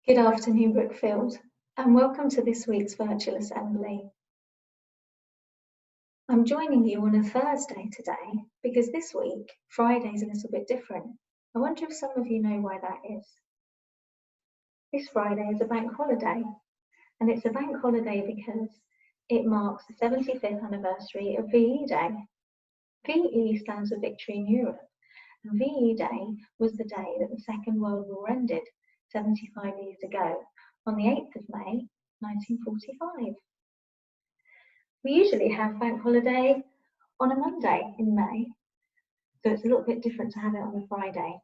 Good afternoon, Brookfield, and welcome to this week's virtual assembly. I'm joining you on a Thursday today because this week, Friday's a little bit different. I wonder if some of you know why that is. This Friday is a bank holiday, and it's a bank holiday because it marks the 75th anniversary of VE Day. VE stands for Victory in Europe, and VE Day was the day that the Second World War ended 75 years ago, on the 8th of May, 1945. We usually have bank holiday on a Monday in May, so it's a little bit different to have it on a Friday.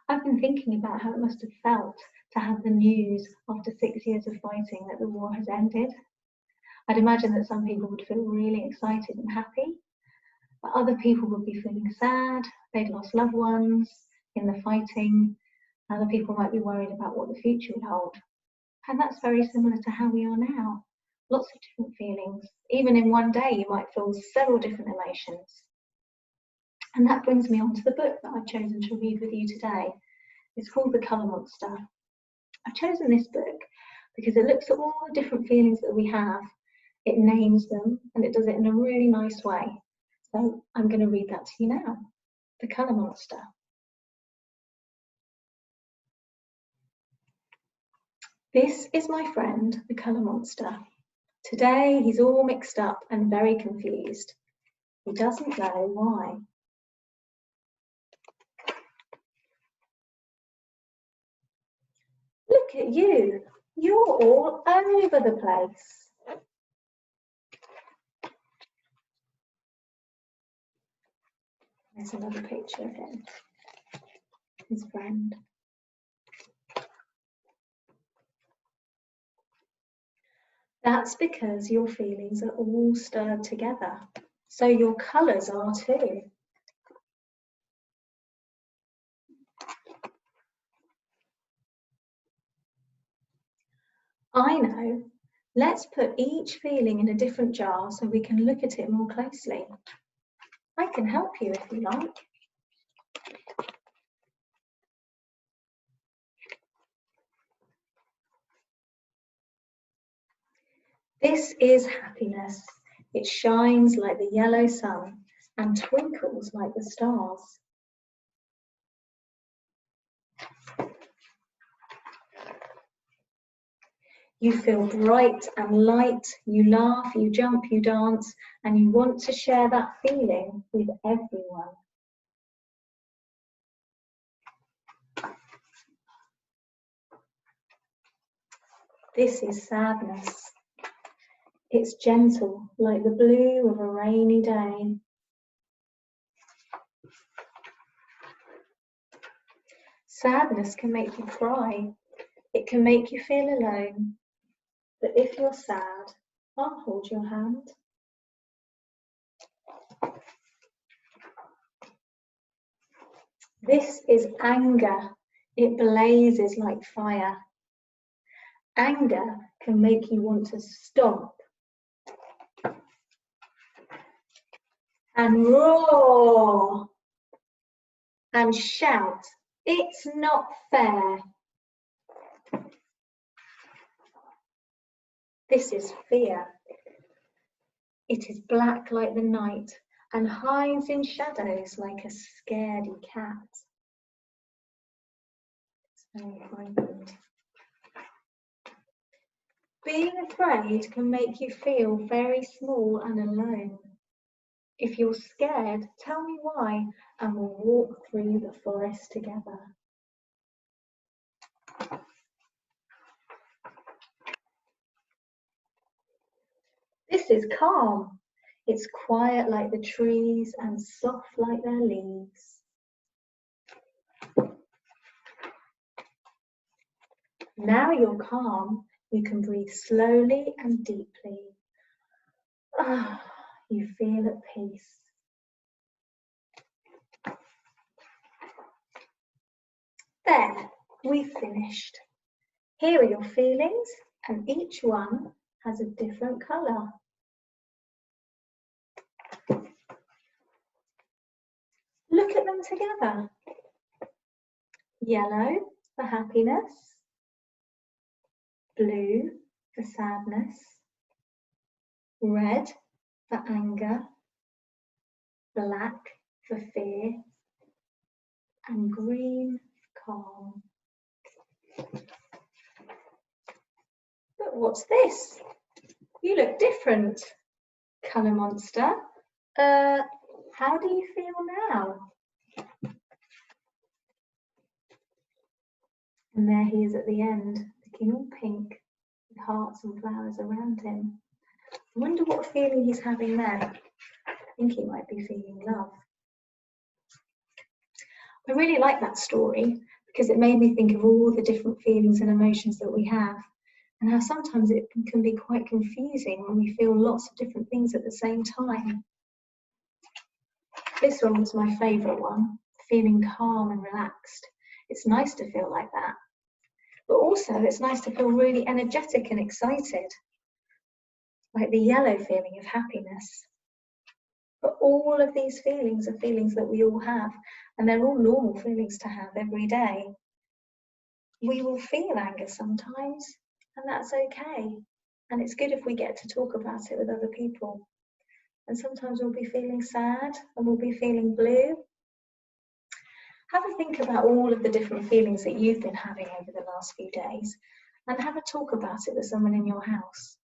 I've been thinking about how it must have felt to have the news after 6 years of fighting that the war has ended. I'd imagine that some people would feel really excited and happy, but other people would be feeling sad, they'd lost loved ones in the fighting. Other people might be worried about what the future would hold. And that's very similar to how we are now. Lots of different feelings. Even in one day, you might feel several different emotions. And that brings me on to the book that I've chosen to read with you today. It's called The Colour Monster. I've chosen this book because it looks at all the different feelings that we have, it names them, and it does it in a really nice way. So I'm going to read that to you now. The Colour Monster. This is my friend, the Colour Monster. Today he's all mixed up and very confused. He doesn't know why. Look at you, you're all over the place. There's another picture of him, his friend. That's because your feelings are all stirred together, so your colours are too. I know. Let's put each feeling in a different jar so we can look at it more closely. I can help you if you like. This is happiness. It shines like the yellow sun and twinkles like the stars. You feel bright and light, you laugh, you jump, you dance, and you want to share that feeling with everyone. This is sadness. It's gentle, like the blue of a rainy day. Sadness can make you cry. It can make you feel alone. But if you're sad, I'll hold your hand. This is anger. It blazes like fire. Anger can make you want to stomp and roar and shout, "It's not fair." This is fear. It is black like the night and hides in shadows like a scaredy cat. It's very frightened. Being afraid can make you feel very small and alone. If you're scared, tell me why, and we'll walk through the forest together. This is calm. It's quiet like the trees and soft like their leaves. Now you're calm, you can breathe slowly and deeply. You feel at peace. There, we've finished. Here are your feelings, and each one has a different colour. Look at them together. Yellow, for happiness, blue for sadness, red for anger, black for fear, and green for calm. But what's this? You look different, Colour Monster. How do you feel now? And there he is at the end, looking all pink with hearts and flowers around him. I wonder what feeling he's having there. I think he might be feeling love. I really like that story because it made me think of all the different feelings and emotions that we have, and how sometimes it can be quite confusing when we feel lots of different things at the same time. This one was my favourite one, feeling calm and relaxed. It's nice to feel like that. But also it's nice to feel really energetic and excited, like the yellow feeling of happiness. But all of these feelings are feelings that we all have, and they're all normal feelings to have every day. We will feel anger sometimes, and that's okay. And it's good if we get to talk about it with other people. And sometimes we'll be feeling sad, and we'll be feeling blue. Have a think about all of the different feelings that you've been having over the last few days, and have a talk about it with someone in your house.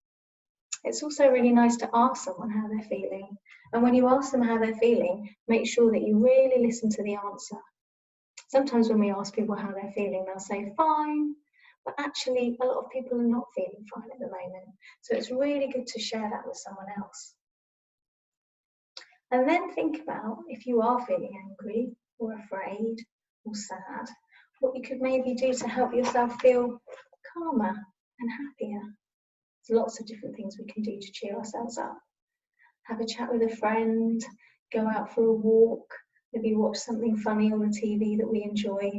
It's also really nice to ask someone how they're feeling. And when you ask them how they're feeling, make sure that you really listen to the answer. Sometimes when we ask people how they're feeling, they'll say fine, but actually a lot of people are not feeling fine at the moment. So it's really good to share that with someone else. And then think about, if you are feeling angry or afraid or sad, what you could maybe do to help yourself feel calmer and happier. There's lots of different things we can do to cheer ourselves up. Have a chat with a friend, go out for a walk, maybe watch something funny on the TV that we enjoy.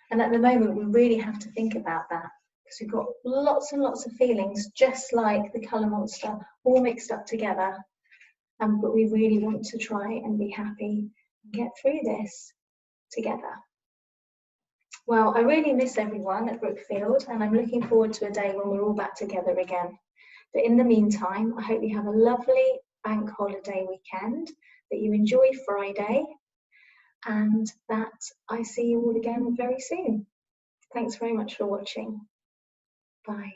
And at the moment, we really have to think about that, because we've got lots and lots of feelings, just like the Colour Monster, all mixed up together. But we really want to try and be happy and get through this together. Well, I really miss everyone at Brookfield, and I'm looking forward to a day when we're all back together again. But in the meantime, I hope you have a lovely bank holiday weekend, that you enjoy Friday, and that I see you all again very soon. Thanks very much for watching. Bye.